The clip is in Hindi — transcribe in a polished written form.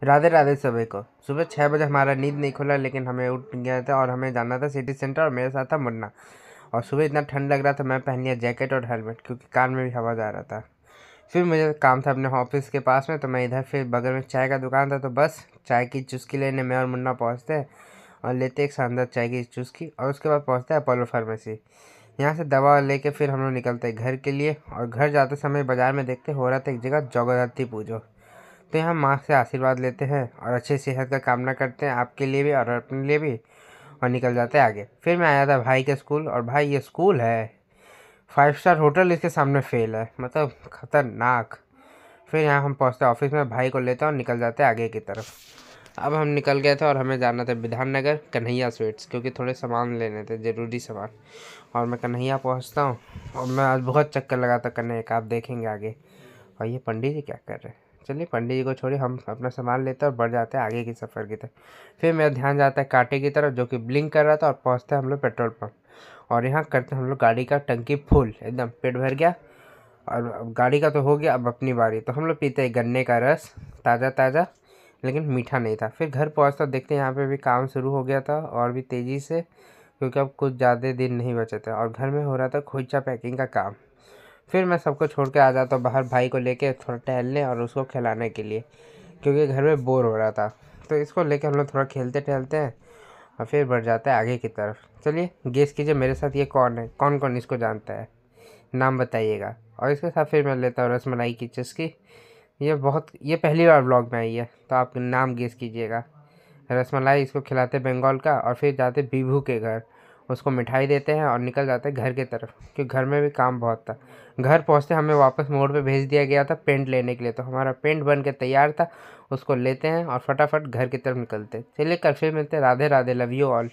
राधे राधे सभी को। सुबह 6 बजे हमारा नींद नहीं खुला, लेकिन हमें उठ गया था और हमें जाना था सिटी सेंटर, और मेरे साथ था मुन्ना। और सुबह इतना ठंड लग रहा था, मैं पहन लिया जैकेट और हेलमेट, क्योंकि कान में भी हवा जा रहा था। फिर मुझे काम था अपने ऑफिस के पास में, तो मैं इधर, फिर बगल में चाय का दुकान था, तो बस चाय की चुस्की लेने मैं और मुन्ना पहुँचते हैं और लेते एक शानदार चाय की चुस्की, और उसके बाद पहुँचते हैं अपोलो फार्मेसी। यहाँ से दवा लेके फिर हम लोग निकलते हैं घर के लिए, और घर जाते समय बाजार में देखते हो रहा था एक जगह जगद्धात्री पूजो। तो यहाँ माँ से आशीर्वाद लेते हैं और अच्छी सेहत का कामना करते हैं, आपके लिए भी और अपने लिए भी, और निकल जाते हैं आगे। फिर मैं आया था भाई के स्कूल, और भाई ये स्कूल है 5 स्टार होटल इसके सामने फेल है, मतलब खतरनाक। फिर यहाँ हम पहुँचते ऑफिस में, भाई को लेते हैं और निकल जाते हैं आगे की तरफ। अब हम निकल गए थे और हमें जाना था विधान नगर कन्हैया स्वीट्स, क्योंकि थोड़े सामान लेने थे, ज़रूरी सामान। और मैं कन्हैया पहुँचता हूँ, और मैं आज बहुत चक्कर लगा था कन्हैया का, आप देखेंगे आगे। और ये पंडित जी क्या कर रहे हैं? चलिए पंडित जी को छोड़िए, हम अपना सामान लेते हैं और बढ़ जाते हैं आगे की सफ़र की तरफ। फिर मेरा ध्यान जाता है कांटे की तरफ, जो कि ब्लिंक कर रहा था, और पहुँचते हैं हम लोग पेट्रोल पंप। और यहाँ करते हैं हम लोग गाड़ी का टंकी फुल, एकदम पेट भर गया। और अब गाड़ी का तो हो गया, अब अपनी बारी, तो हम लोग पीते हैं गन्ने का रस, ताज़ा ताज़ा, लेकिन मीठा नहीं था। फिर घर पहुँचता देखते हैं यहाँ पे भी काम शुरू हो गया था, और भी तेज़ी से, क्योंकि अब कुछ ज़्यादा दिन नहीं बचे थे, और घर में हो रहा था खोइचा पैकिंग का काम। फिर मैं सबको छोड़ के आ जाता हूँ बाहर, भाई को लेके थोड़ा टहलने और उसको खिलाने के लिए, क्योंकि घर में बोर हो रहा था। तो इसको लेके हम लोग थोड़ा खेलते टहलते हैं, और फिर बढ़ जाता है आगे की तरफ। चलिए गेस कीजिए मेरे साथ ये कौन है, कौन कौन इसको जानता है, नाम बताइएगा। और इसके साथ फिर मैं लेता हूँ रसमलाई की चुस्की। ये पहली बार व्लॉग में आई है, तो आप नाम गेस कीजिएगा। रसमलाई इसको खिलाते बंगाल का, और फिर जाते बीभू के घर, उसको मिठाई देते हैं और निकल जाते हैं घर की तरफ, क्योंकि घर में भी काम बहुत था। घर पहुंचते हमें वापस मोड़ पे भेज दिया गया था पेंट लेने के लिए, तो हमारा पेंट बन के तैयार था, उसको लेते हैं और फटाफट घर की तरफ निकलते हैं। चलिए कल फिर मिलते हैं। Radhe Radhe, love you all.